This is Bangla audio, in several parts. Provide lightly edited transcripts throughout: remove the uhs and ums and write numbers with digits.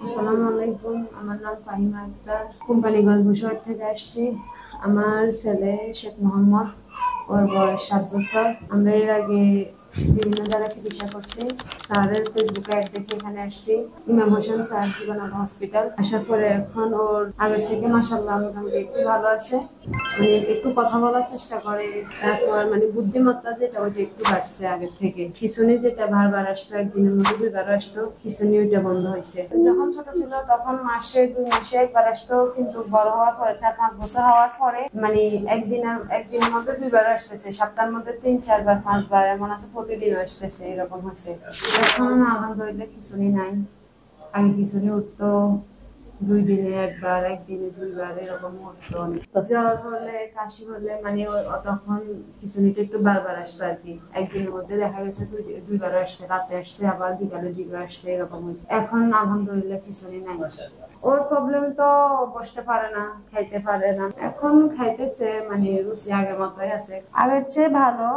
আসসালামু আলাইকুম। আমার নাম ফাহিমা আক্তার। কোম্পানিগঞ্জ বসুয়ার থেকে আসছি। আমার ছেলে শেখ মোহাম্মদ, ওর বয়স 7 বছর। আমরা এর আগে বিভিন্ন জায়গায় চিকিৎসা করছি। স্যারের ফেসবুকে অ্যাড দেখে এখানে আসছি। ইমাম হোসেন স্যার জীবন হসপিটাল আসার পরে এখন ওর আগের থেকে মাশাআল্লাহ মোটামুটি একটু ভালো আছে। মানে একটু কথা বলার চেষ্টা করে, তারপর মানে বুদ্ধিমত্তা যেটা ওইটা একটু বাড়ছে আগের থেকে। খিঁচুনি যেটা বারবার আসতো, একদিনের মধ্যে 2বার আসতো, খিঁচুনি ওইটা বন্ধ হয়েছে। যখন ছোট ছিল তখন মাসে 2 মাসে একবার আসতো, কিন্তু বড় হওয়ার পরে 4-5 বছর হওয়ার পরে মানে একদিনের মধ্যে 2বার আসতেছে, সপ্তাহের মধ্যে 3-4 বার 5 বার, এমন আছে প্রতিদিন আসতেছে, এরকম হচ্ছে। এখন আলহামদুলিল্লাহ খিঁচুনি নাই। আগে খিঁচুনি উঠতো 2 দিনে 1বার, 1 দিনে 2বার, এরকম উঠতো। জ্বর হলে, কাশি হলে মানে তখন খিঁচুনিটা একটু বারবার আসতো আর কি। একদিনের মধ্যে দেখা গেছে 2বার আসছে, রাতে আসছে, আবার বিকালের দিকে আসছে, এরকম হয়েছে। এখন আলহামদুলিল্লাহ খিঁচুনি নাই। ওর প্রবলেম তো বসতে পারে না, খাইতে পারে না। এখন খাইতেছে, মানে রুচি আগের মতোই আছে, আগের চেয়ে ভালো।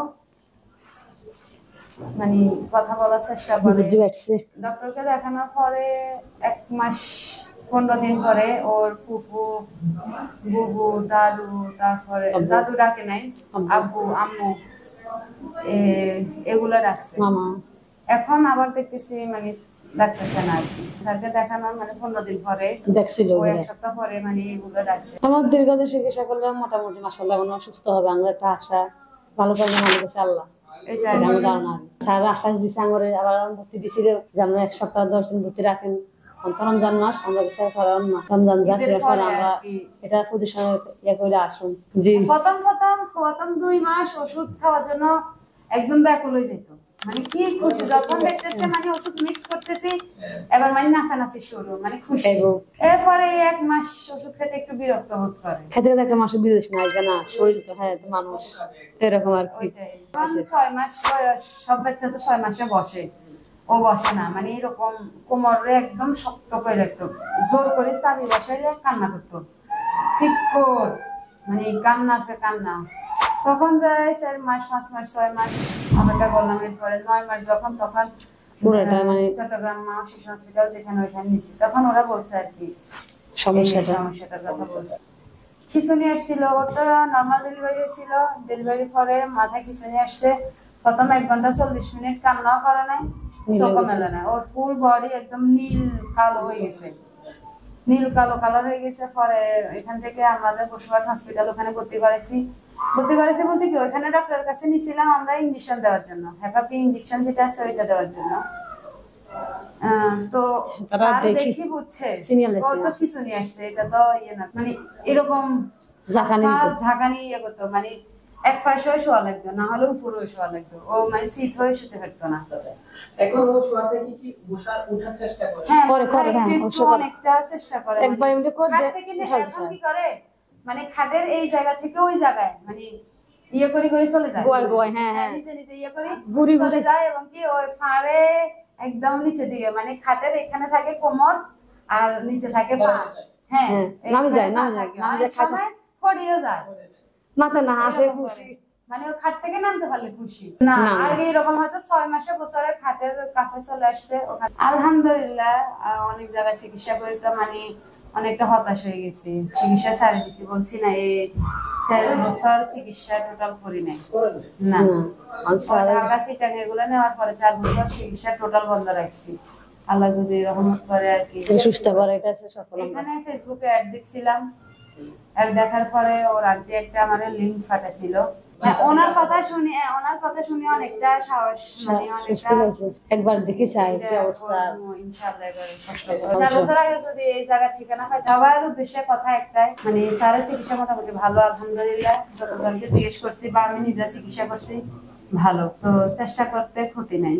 মানে কথা বলার চেষ্টা করে। ডক্টরকে দেখানোর পরে 1 মাস 15 দিন পরে ওর ফুফু, বুবু, দাদু, তারপরে দাদু ডাকে নাই, আব্বু, আম্মু, এগুলো ডাকছে। এখন আবার দেখতেছি মানে ডাকতেছে না আর কি। স্যারকে দেখানোর মানে 15 দিন পরে দেখছিল, 1 সপ্তাহ পরে মানে এগুলো ডাকছে। আমার দীর্ঘদিন চিকিৎসা করলে মোটামুটি মাশাআল্লাহ সুস্থ হবে, আমরা একটা আশা ভালো করবেন আমাদের কাছে আল্লাহ। এটা আমার ধারণা। স্যার আশ্বাস দিচ্ছে, আমরা আবার ভর্তি দিছিল যে আমরা 1 সপ্তাহ 10 দিন ভর্তি রাখেন। রমজান মাস আমরা রমজান যাত্রার পর আমরা এটা প্রতিষ্ঠানে করে আসুন। জি, প্রথম 2 মাস ওষুধ খাওয়ার জন্য একদম ব্যাকুল হয়ে যেত। মানে কি খুশি যখন দেখতেছে, মানে ওষুধ মিক্স করতেছি, এবার মানে নাচানাচি শুরু, মানে খুশি। এরপরে 1 মাস ওষুধ খেতে একটু বিরক্ত বোধ করে। খেতে খেতে একটা মাসে বিদেশ নাই জানা, শরীর তো হ্যাঁ মানুষ এরকম আর কি। 6 মাস বয়স, সব বাচ্চা তো 6 মাসে বসে, ও বসে না। মানে এরকম কোমরে একদম শক্ত করে রাখতো, জোর করে চাবি বসাইলে কান্না করতো, চিৎকার, মানে কান্না। তখন যায় 4 মাস, 5 মাস, 6 মাস অপেক্ষা করলাম। এরপরে 9 মাস যখন, তখন চট্টগ্রাম মা শিশু হসপিটাল যেখানে, ওইখানে নিয়েছি। তখন ওরা বলছে আর কি সমস্যাটার কথা বলছে। খিঁচুনি আসছিল, ওটা নর্মাল ডেলিভারি হয়েছিল। ডেলিভারির পরে মাথায় খিঁচুনি আসছে। প্রথম 1 ঘন্টা 40 মিনিট কান্নাও করে নাই, চোখও মেলে না। ওর ফুল বডি একদম নীল কালো হয়ে গেছে, নীল কালো কালার হয়ে গেছে। পরে এখান থেকে আমাদের বসুরহাট হসপিটাল, ওখানে ভর্তি করেছি বলতে কি, ওইখানে ডক্টরের কাছে নিয়েছিলাম আমরা ইঞ্জেকশন দেওয়ার জন্য, হ্যাপাপি ইঞ্জেকশন যেটা আছে ওইটা দেওয়ার জন্য। তো দেখি বুঝছে কত খিঁচুনি আসছে, এটা তো ইয়ে না, মানে এরকম ঝাঁকানি ইয়ে করতো, মানে এক পাশে শোয়া লাগতো, না হলে উপরে শোয়া লাগতো। ও মানে শীত হয়ে শুতে পারতো না। এখন ও শোয়াতে কি বসার ওঠার চেষ্টা করে? হ্যাঁ করে, অনেকটা চেষ্টা করে। একবার এমনি করে কি করে, মানে খাটের এই জায়গা থেকে ওই জায়গায় মানে ইয়ে করে চলে যায়, নিচে ইয়ে করে চলে যায়, এবং কি ওই ফাড়ে একদম নিচে দিকে, মানে খাটের এখানে থাকে কোমর আর নিচে থাকে পা। হ্যাঁ, নামে যায় সময় পড়িয়ে যায়, মাথা না আসে খুশি, মানে ও খাট থেকে নামতে পারলে খুশি না। আগে এরকম হয়তো 6 মাসে বছরে খাটের কাছে চলে আসছে। আলহামদুলিল্লাহ অনেক জায়গায় চিকিৎসা করে তো মানে অনেকটা হতাশ হয়ে গেছি, চিকিৎসা ছাড়ে দিছি। বলছি না, এই 4 বছর চিকিৎসা টোটাল করি নাই না, ঢাকা সিটাং এগুলো নেওয়ার পরে 4 বছর চিকিৎসা টোটাল বন্ধ রাখছি। আল্লাহ যদি রহমত করে আর কি সুস্থ করে, এটা সফল। এখানে ফেসবুকে অ্যাড দেখছিলাম, অ্যাড দেখার পরে ওর আন্টি একটা আমাদের লিংক পাঠাইছিল। ওনার কথা শুনে অনেকটা সাহস, মানে অনেকটা একবার দেখি চাই কি অবস্থা। ইনশাআল্লাহ এবারে কষ্ট করে 4 বছর আগে যদি এই জায়গার ঠিকানা হয়, সবার উদ্দেশ্যে কথা একটাই, মানে স্যারের চিকিৎসা মোটামুটি ভালো আলহামদুলিল্লাহ। যতজনকে জিজ্ঞেস করছি বা আমি নিজে চিকিৎসা করছি, ভালো। তো চেষ্টা করতে ক্ষতি নাই।